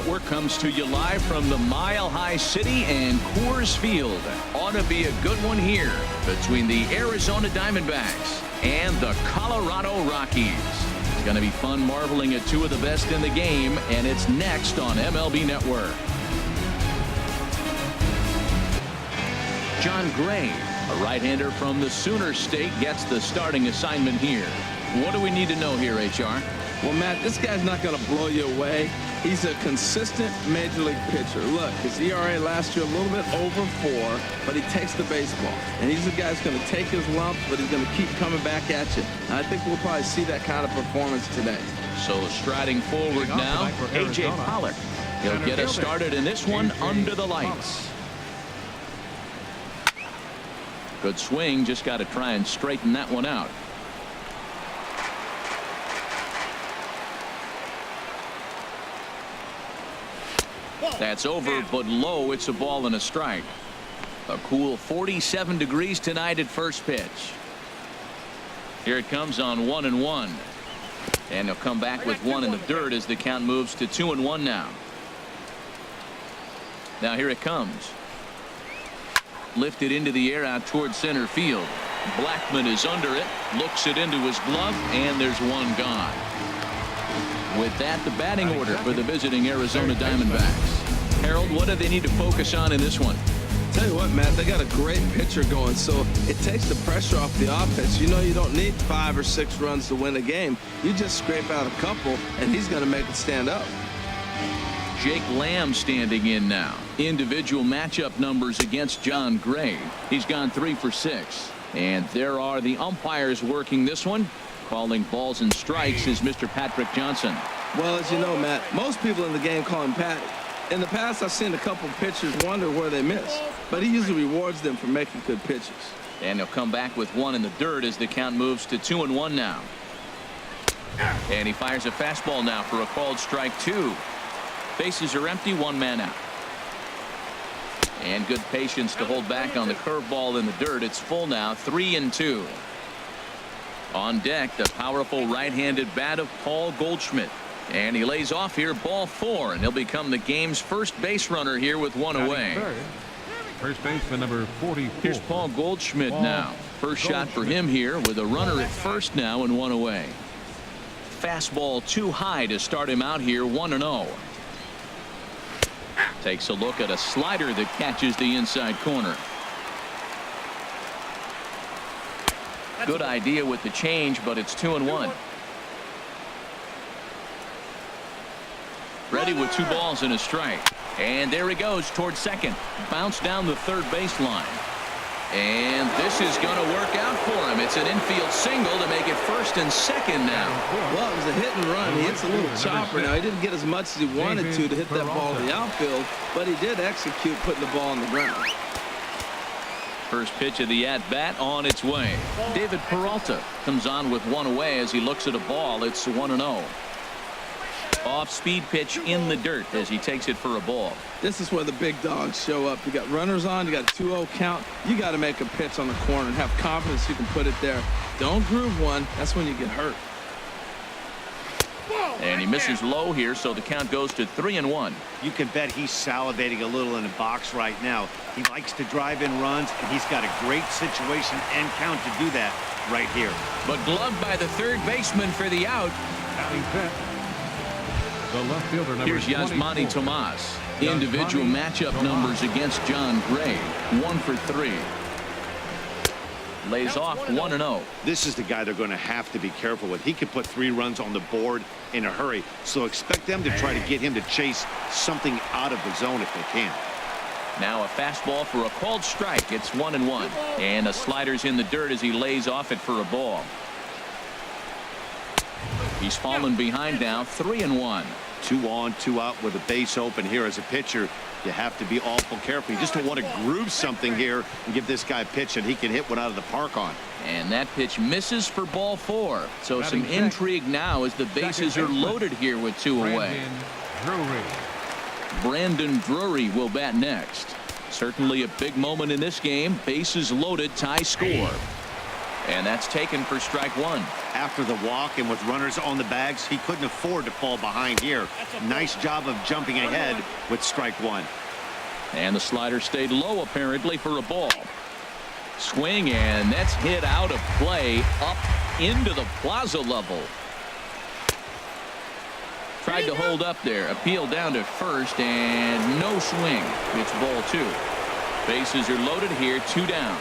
Network comes to you live from the Mile High City and Coors Field. Ought to be a good one here between the Arizona Diamondbacks and the Colorado Rockies. It's going to be fun marveling at two of the best in the game, and it's next on MLB Network. John Gray, a right-hander from the Sooner State, gets the starting assignment here. What do we need to know here, HR? Well, Matt, this guy's not going to blow you away. He's a consistent major league pitcher. Look, his ERA last year a little bit over 4, but he takes the baseball. And he's the guy who's going to take his lumps, but he's going to keep coming back at you. And I think we'll probably see that kind of performance today. So striding forward now, A.J. Pollock. He'll get us started in this one under the lights. Good swing, just got to try and straighten that one out. That's over, but low. It's a ball and a strike. A cool 47 degrees tonight at first pitch. Here it comes on 1-1. And he'll come back with one in the dirt as the count moves to 2-1 now. Now here it comes. Lifted into the air out toward center field. Blackman is under it. Looks it into his glove, and there's one gone. With that, the batting order for the visiting Arizona Diamondbacks. Harold, what do they need to focus on in this one? Tell you what, Matt, they got a great pitcher going, so it takes the pressure off the offense. You know you don't need 5 or 6 runs to win a game. You just scrape out a couple, and he's going to make it stand up. Jake Lamb standing in now. Individual matchup numbers against John Gray. He's gone 3 for 6. And there are the umpires working this one. Calling balls and strikes is Mr. Patrick Johnson. Well, as you know, Matt, most people in the game call him Patty. In the past, I've seen a couple pitchers wonder where they miss, but he usually rewards them for making good pitches. And he'll come back with one in the dirt as the count moves to 2-1 now. And he fires a fastball now for a called strike 2. Bases are empty, 1 man out. And good patience to hold back on the curveball in the dirt. It's full now, 3-2. On deck, the powerful right-handed bat of Paul Goldschmidt. And he lays off here, ball 4, and he'll become the game's first base runner here with one away. First baseman number 44. Here's Paul Goldschmidt now. First shot for him here with a runner at first now and 1 away. Fastball too high to start him out here, 1-0. Takes a look at a slider that catches the inside corner. Good idea with the change, but it's 2-1. Ready with 2 balls and a strike. And there he goes towards second. Bounce down the third baseline. And this is going to work out for him. It's an infield single to make it first and second now. Well, it was a hit and run. He hits a little chopper now. He didn't get as much as he wanted to hit that ball in the outfield, but he did execute putting the ball on the ground. First pitch of the at-bat on its way. David Peralta comes on with 1 away as he looks at a ball. It's 1-0. Off-speed pitch in the dirt as he takes it for a ball. This is where the big dogs show up. You got runners on. You got a 2-0 count. You got to make a pitch on the corner and have confidence you can put it there. Don't groove one. That's when you get hurt. And he misses low here, so the count goes to 3-1. You can bet he's salivating a little in the box right now. He likes to drive in runs, and he's got a great situation and count to do that right here. But gloved by the third baseman for the out. The left fielder number Here's Yasmani Tomas. Individual matchup numbers against John Gray. 1 for 3. Lays off 1-0. This is the guy they're going to have to be careful with. He could put 3 runs on the board in a hurry, so expect them to try to get him to chase something out of the zone if they can. Now a fastball for a called strike. It's 1-1. And a slider's in the dirt as he lays off it for a ball. He's fallen behind now, 3-1. 2 on, 2 out with a base open here. As a pitcher, you have to be awful careful. You just don't want to groove something here and give this guy a pitch that he can hit one out of the park on. And that pitch misses for ball 4. So some intrigue now as the bases are loaded here with 2 away. Brandon Drury will bat next. Certainly a big moment in this game. Bases loaded, tie score. And that's taken for strike one. After the walk and with runners on the bags, he couldn't afford to fall behind here. Nice job of jumping ahead with strike one. And the slider stayed low apparently for a ball. Swing, and that's hit out of play up into the plaza level. Tried to hold up there. Appeal down to first, and no swing. It's ball two. Bases are loaded here, 2 down.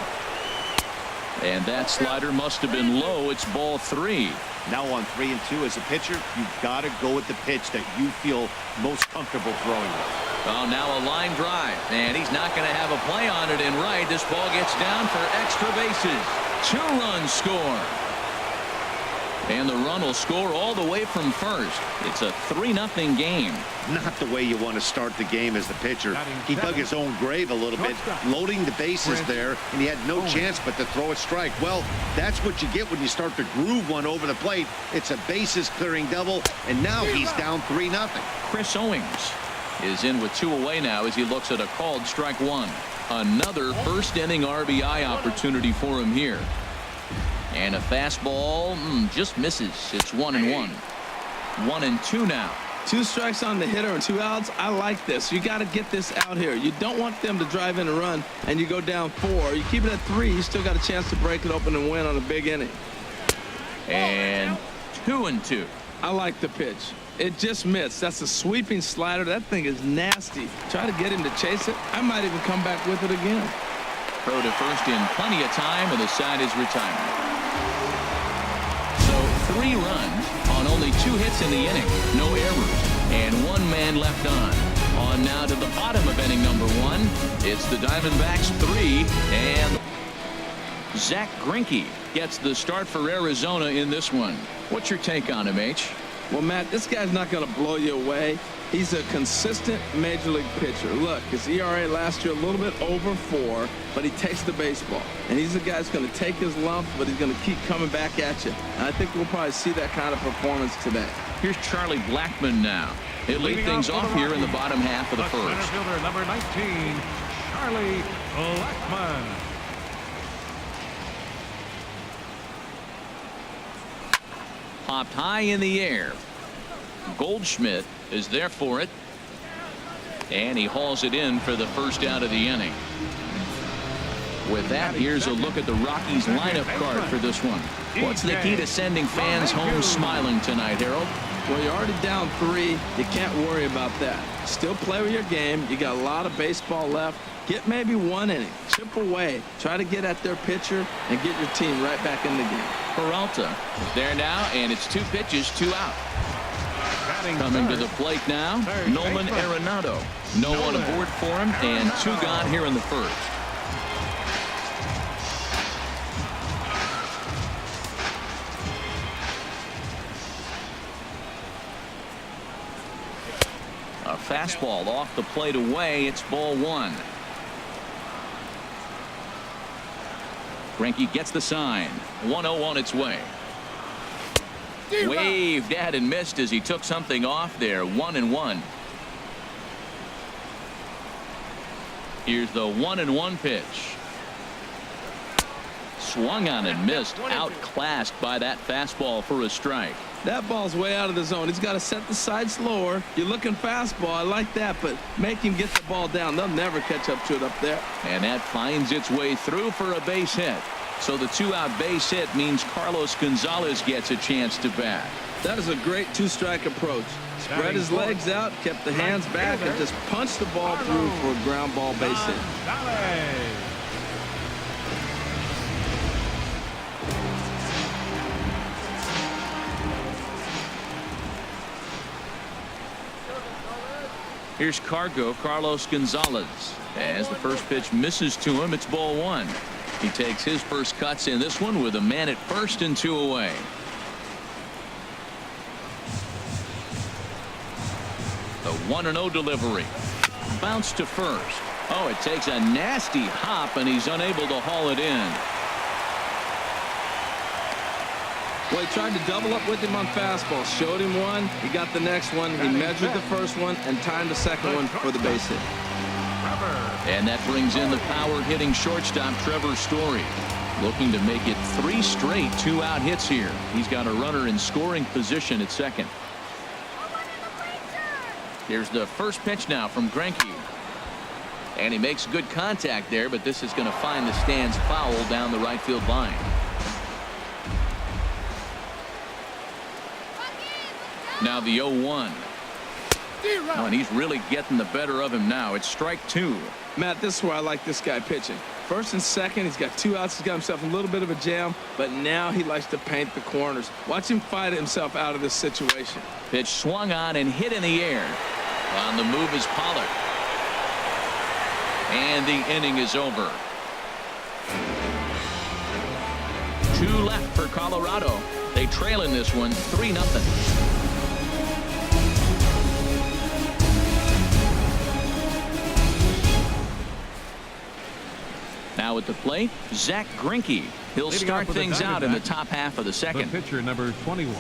And that slider must have been low. It's ball three. Now on 3 and 2 as a pitcher, you've got to go with the pitch that you feel most comfortable throwing with. Oh, now a line drive, and he's not going to have a play on it in right. This ball gets down for extra bases. 2-run score. And the run will score all the way from first. It's a 3-0 game. Not the way you want to start the game as the pitcher. He dug his own grave a little bit, loading the bases there, and he had no chance but to throw a strike. Well, that's what you get when you start to groove one over the plate. It's a bases clearing double, and now he's down 3-0. Chris Owings is in with 2 away now as he looks at a called strike one. Another first inning RBI opportunity for him here. And a fastball just misses. It's 1-1. 1-2 now. 2 strikes on the hitter and 2 outs. I like this. You got to get this out here. You don't want them to drive in a run and you go down 4. You keep it at 3. You still got a chance to break it open and win on a big inning. And 2-2. I like the pitch. It just missed. That's a sweeping slider. That thing is nasty. Try to get him to chase it. I might even come back with it again. Throw to first in plenty of time, and the side is retired. So 3 runs on only 2 hits in the inning. No errors. And 1 man left on. On now to the bottom of inning number 1. It's the Diamondbacks 3. And Zack Greinke gets the start for Arizona in this one. What's your take on him, H? Well, Matt, this guy's not going to blow you away. He's a consistent major league pitcher. Look, his ERA last year a little bit over 4, but he takes the baseball. And he's a guy that's going to take his lumps, but he's going to keep coming back at you. And I think we'll probably see that kind of performance today. Here's Charlie Blackmon now. He'll lead things off here in the bottom half of the first. Center fielder number 19, Charlie Blackmon. Popped high in the air. Goldschmidt is there for it. And he hauls it in for the first out of the inning. With that, here's a look at the Rockies lineup card for this one. What's the key to sending fans home smiling tonight, Harold? Well, you're already down 3. You can't worry about that. Still play with your game. You got a lot of baseball left. Get maybe 1 inning. Simple way. Try to get at their pitcher and get your team right back in the game. Peralta is there now, and it's 2 pitches, 2 out. Coming to the plate now, Nolan Arenado. No one aboard for him, and 2 gone here in the first. A fastball off the plate away. It's ball 1. Greinke gets the sign. 1-0 on its way. Waved at and missed as he took something off there. 1-1. Here's the 1-1 pitch. Swung on and missed. Outclassed by that fastball for a strike. That ball's way out of the zone. He's got to set the side slower. You're looking fastball. I like that, but make him get the ball down. They'll never catch up to it up there. And that finds its way through for a base hit. So the 2-out base hit means Carlos Gonzalez gets a chance to bat. That is a great 2-strike approach. Spread his legs out, kept the hands back, and just punched the ball through for a ground ball base hit. Here's Carlos Gonzalez. As the first pitch misses to him, it's ball 1. He takes his first cuts in this one with a man at first and 2 away. The 1-0 delivery. Bounce to first. Oh, it takes a nasty hop, and he's unable to haul it in. Well, he tried to double up with him on fastball. Showed him one. He got the next one. He measured the first one and timed the second one for the base hit. And that brings in the power-hitting shortstop Trevor Story. Looking to make it 3 straight 2-out hits here. He's got a runner in scoring position at second. Here's the first pitch now from Greinke. And he makes good contact there, but this is going to find the stands foul down the right field line. Now the 0-1. Oh, and he's really getting the better of him now. It's strike 2. Matt, this is where I like this guy pitching. First and second, he's got 2 outs. He's got himself a little bit of a jam, but now he likes to paint the corners. Watch him fight himself out of this situation. Pitch swung on and hit in the air. On the move is Pollard. And the inning is over. 2 left for Colorado. They trail in this one 3-0. Now at the plate, Zack Greinke. He'll start things out in the top half of the second. The pitcher number 21,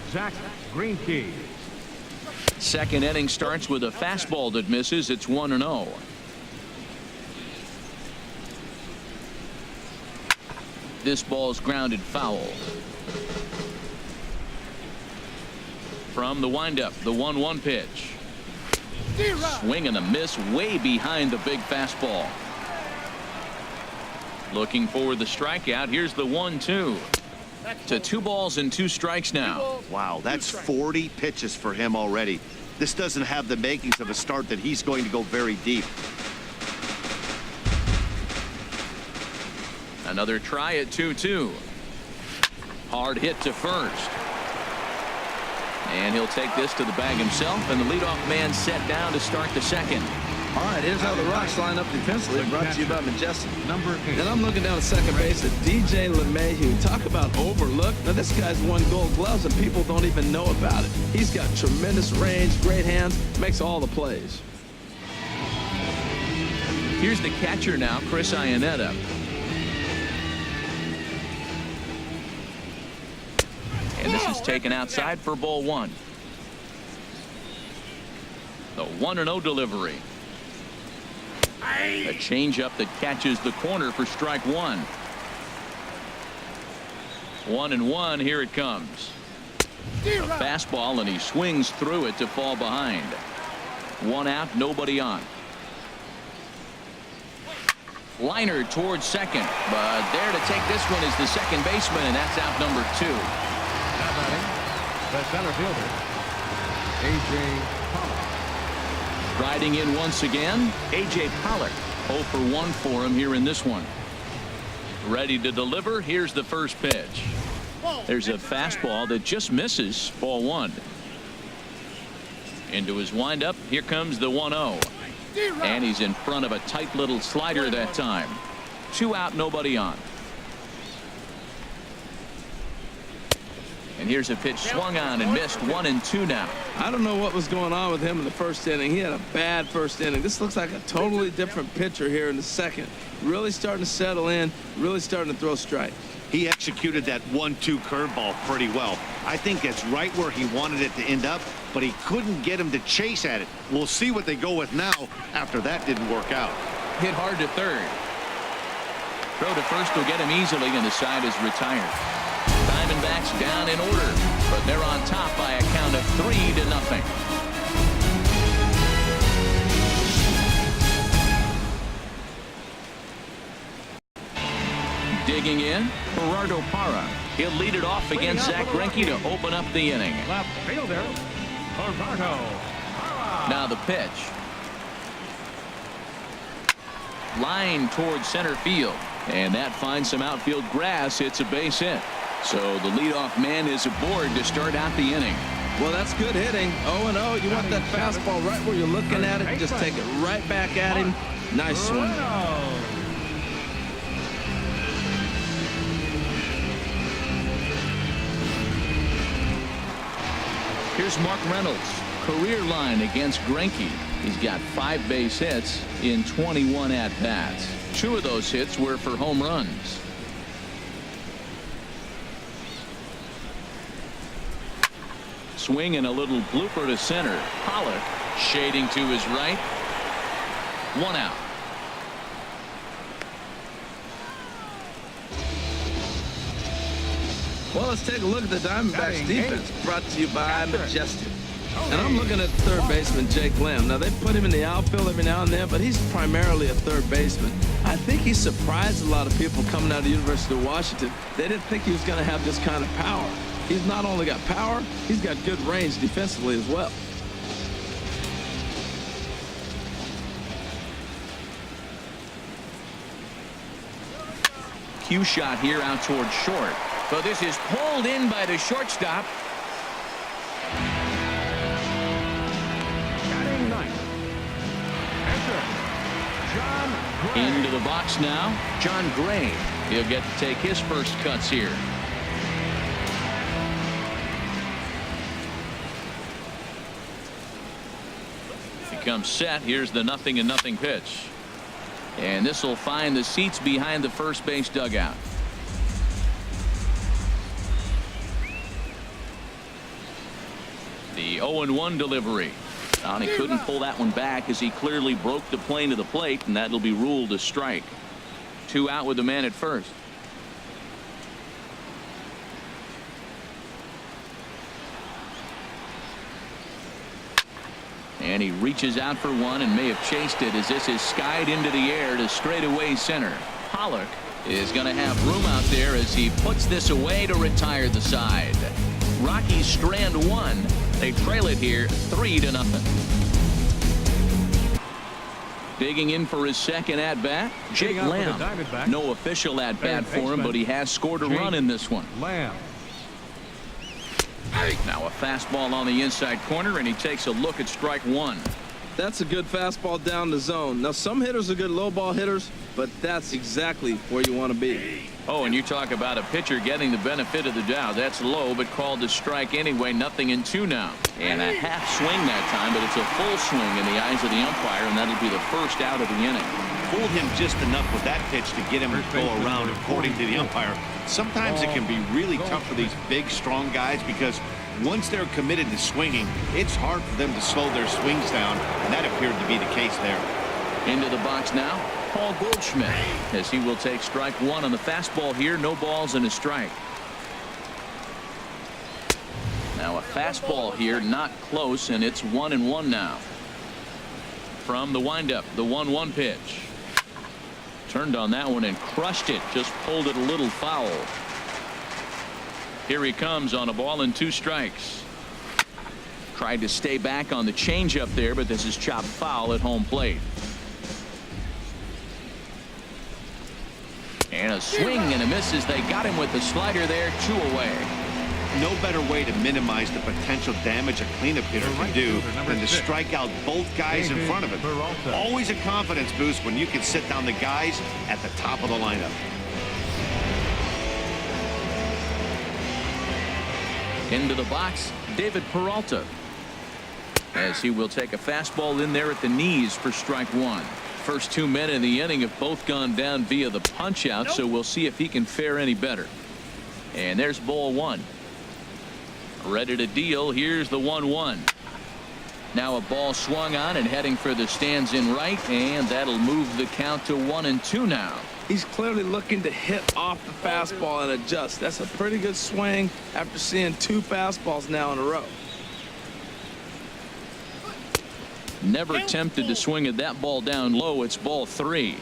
Zack Greinke. Second inning starts with a fastball that misses. It's 1-0. This ball's grounded foul. From the windup, the 1-1 pitch. Swing and a miss way behind the big fastball. Looking for the strikeout. Here's the 1-2. To 2 balls and 2 strikes now. Wow, that's 40 pitches for him already. This doesn't have the makings of a start that he's going to go very deep. Another try at 2-2. Hard hit to first. And he'll take this to the bag himself, and the leadoff man set down to start the second. All right, here's how the Rocks line up defensively. Brought to you by Majestic. Number 8. And I'm looking down at second base at DJ LeMahieu. Talk about overlooked. Now, this guy's won Gold Gloves, and people don't even know about it. He's got tremendous range, great hands, makes all the plays. Here's the catcher now, Chris Arenado. And this is taken outside for ball 1. The 1-0 delivery. A changeup that catches the corner for strike 1. 1-1. Here it comes. A fastball, and he swings through it to fall behind. 1 out, nobody on. Liner towards second, but there to take this one is the second baseman, and that's out number 2. Now batting, the center fielder, A.J. Pollard. Riding in once again, A.J. Pollard. 0 for 1 for him here in this one. Ready to deliver. Here's the first pitch. There's a fastball that just misses. Ball 1. Into his windup. Here comes the 1-0. And he's in front of a tight little slider that time. 2 out, nobody on. And here's a pitch swung on and missed. 1-2 now. I don't know what was going on with him in the first inning. He had a bad first inning. This looks like a totally different pitcher here in the second. Really starting to settle in, really starting to throw strikes. He executed that 1-2 curveball pretty well. I think it's right where he wanted it to end up, but he couldn't get him to chase at it. We'll see what they go with now after that didn't work out. Hit hard to third. Throw to first will get him easily, and the side is retired. Diamondbacks down in order, but they're on top by a count of 3-0. Digging in, Gerardo Parra. He'll lead it off against Zack Greinke to open up the inning. Left fielder, Gerardo Parra. Now the pitch. Line towards center field, and that finds some outfield grass. It's a base hit. So the leadoff man is aboard to start out the inning. Well, that's good hitting. 0-0. You want that fastball right where you're looking at it. Just take it right back at him. Nice swing. Here's Mark Reynolds. Career line against Greinke. He's got 5 base hits in 21 at-bats. 2 of those hits were for home runs. Swing and a little blooper to center. Pollard shading to his right. 1 out. Well, let's take a look at the Diamondbacks defense, brought to you by Majestic. And I'm looking at third baseman Jake Lamb. Now, they put him in the outfield every now and then, but he's primarily a third baseman. I think he surprised a lot of people coming out of the University of Washington. They didn't think he was going to have this kind of power. He's not only got power, he's got good range defensively as well. Cue shot here out towards short. So this is pulled in by the shortstop. Batting ninth. Enter John Gray. Into the box now, John Gray. He'll get to take his first cuts here. He comes set. Here's the 0-0 pitch. And this will find the seats behind the first base dugout. The 0-1 delivery. And he couldn't pull that one back as he clearly broke the plane to the plate, and that'll be ruled a strike. 2 out with the man at first. And he reaches out for one and may have chased it as this is skied into the air to straightaway center. Pollock is going to have room out there as he puts this away to retire the side. Rockies strand one. They trail it here 3-0. Digging in for his second at bat, Jake Lamb. No official at bat for him, but he has scored a run in this one. Lamb. Now a fastball on the inside corner, and he takes a look at strike one. That's a good fastball down the zone. Now, some hitters are good low ball hitters, but that's exactly where you want to be. Oh, and you talk about a pitcher getting the benefit of the doubt. That's low, but called a strike anyway. 0-2 now. And a half swing that time, but it's a full swing in the eyes of the umpire, and that'll be the first out of the inning. Fooled him just enough with that pitch to get him to go around, according to the umpire. Sometimes it can be really tough for these big, strong guys because once they're committed to swinging, it's hard for them to slow their swings down, and that appeared to be the case there. Into the box now, Paul Goldschmidt, as he will take strike one on the fastball here. No balls and a strike. Now a fastball here, not close, and it's 1-1 now. From the windup, the 1-1 pitch. Turned on that one and crushed it. Just pulled it a little foul. Here he comes on a ball and 2 strikes. Tried to stay back on the changeup there, but this is chopped foul at home plate. And a swing and a miss as they got him with the slider there. 2 away. No better way to minimize the potential damage a cleanup hitter can do than to strike out both guys in front of him. Always a confidence boost when you can sit down the guys at the top of the lineup. Into the box, David Peralta, as he will take a fastball in there at the knees for strike one. First 2 men in the inning have both gone down via the punch out, so we'll see if he can fare any better. And there's ball one. Ready to deal. Here's the 1-1. Now a ball swung on and heading for the stands in right, and that'll move the count to 1-2 now. He's clearly looking to hit off the fastball and adjust. That's a pretty good swing after seeing 2 fastballs now in a row. Never tempted to swing at that ball down low. It's ball 3.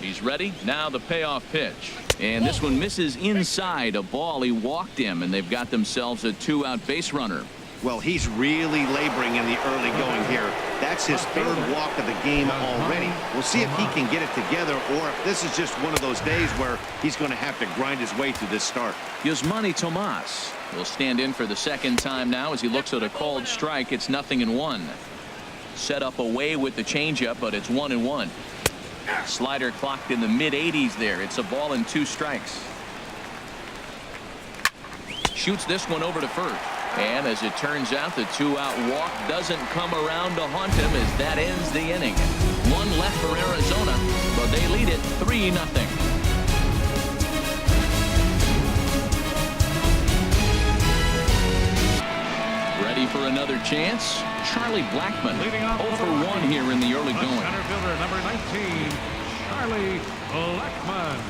He's ready. Now the payoff pitch. And this one misses inside. A ball. He walked him, and they've got themselves a 2-out base runner. Well, he's really laboring in the early going here. That's his 3rd walk of the game already. We'll see if he can get it together, or if this is just one of those days where he's going to have to grind his way through this start. Yasmani Tomas will stand in for the 2nd time now as he looks at a called strike. It's 0-1. Set up away with the changeup, but it's 1-1. Slider clocked in the mid-80s there. It's a ball and 2 strikes. Shoots this one over to first. And as it turns out, the 2-out walk doesn't come around to haunt him as that ends the inning. 1 left for Arizona, but they lead it 3-0. Ready for another chance? Charlie Blackmon, 0 for 1 here in the early going. Center fielder number 19, Charlie Blackmon.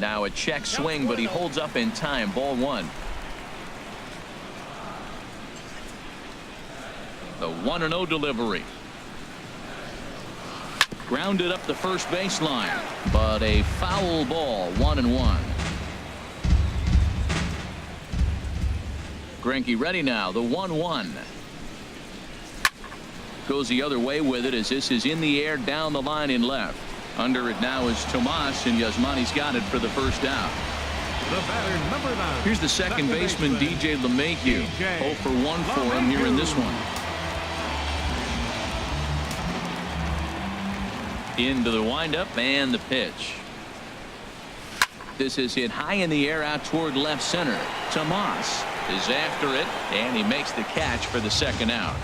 Now a check swing, but he holds up in time. Ball one. The 1-0 delivery. Grounded up the first baseline, but a foul ball. 1-1. Greinke ready now. The 1-1. Goes the other way with it as this is in the air down the line in left. Under it now is Tomas, and Yasmani's got it for the first out. The batter, number 9. Here's the second baseman, DJ LeMahieu. 0 for 1 for him here in this one. Into the windup and the pitch. This is hit high in the air out toward left center. Tomas is after it, and he makes the catch for the second out.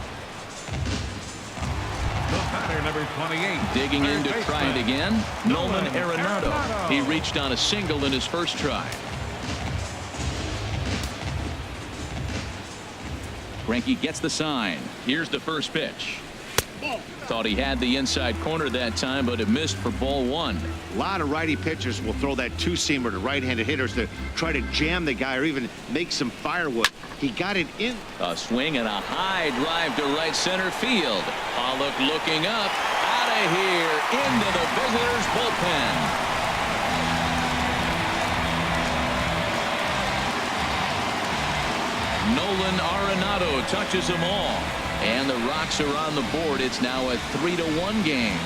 The batter, number 28. Digging in to try it again. Nolan Arenado. He reached on a single in his first try. Greinke gets the sign. Here's the first pitch. Thought he had the inside corner that time, but it missed for ball one. A lot of righty pitchers will throw that two-seamer to right-handed hitters to try to jam the guy or even make some firewood. He got it in. A swing and a high drive to right center field. Pollock looking up. Out of here into the visitors' bullpen. Nolan Arenado touches them all. And the Rocks are on the board. It's now a 3-1 game.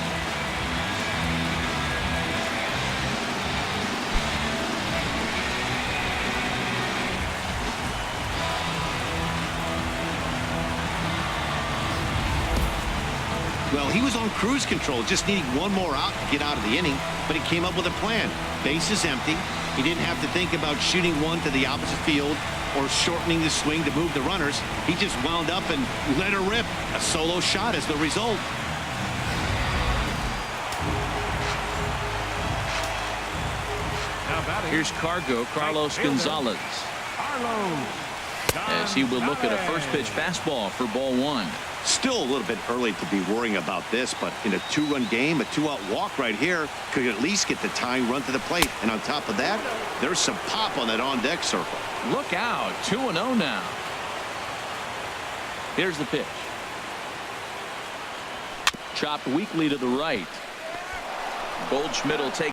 Well, he was on cruise control, just needing one more out to get out of the inning, but he came up with a plan. Base is empty. He didn't have to think about shooting one to the opposite field or shortening the swing to move the runners. He just wound up and let her rip. A solo shot is the result. Here's Carlos Gonzalez, as he will look at a first pitch fastball for ball one. Still a little bit early to be worrying about this, but in a 2-run game, a 2-out walk right here could at least get the tying run to the plate. And on top of that, there's some pop on that on-deck circle. Look out. 2-0 now. Here's the pitch. Chopped weakly to the right. Goldschmidt will take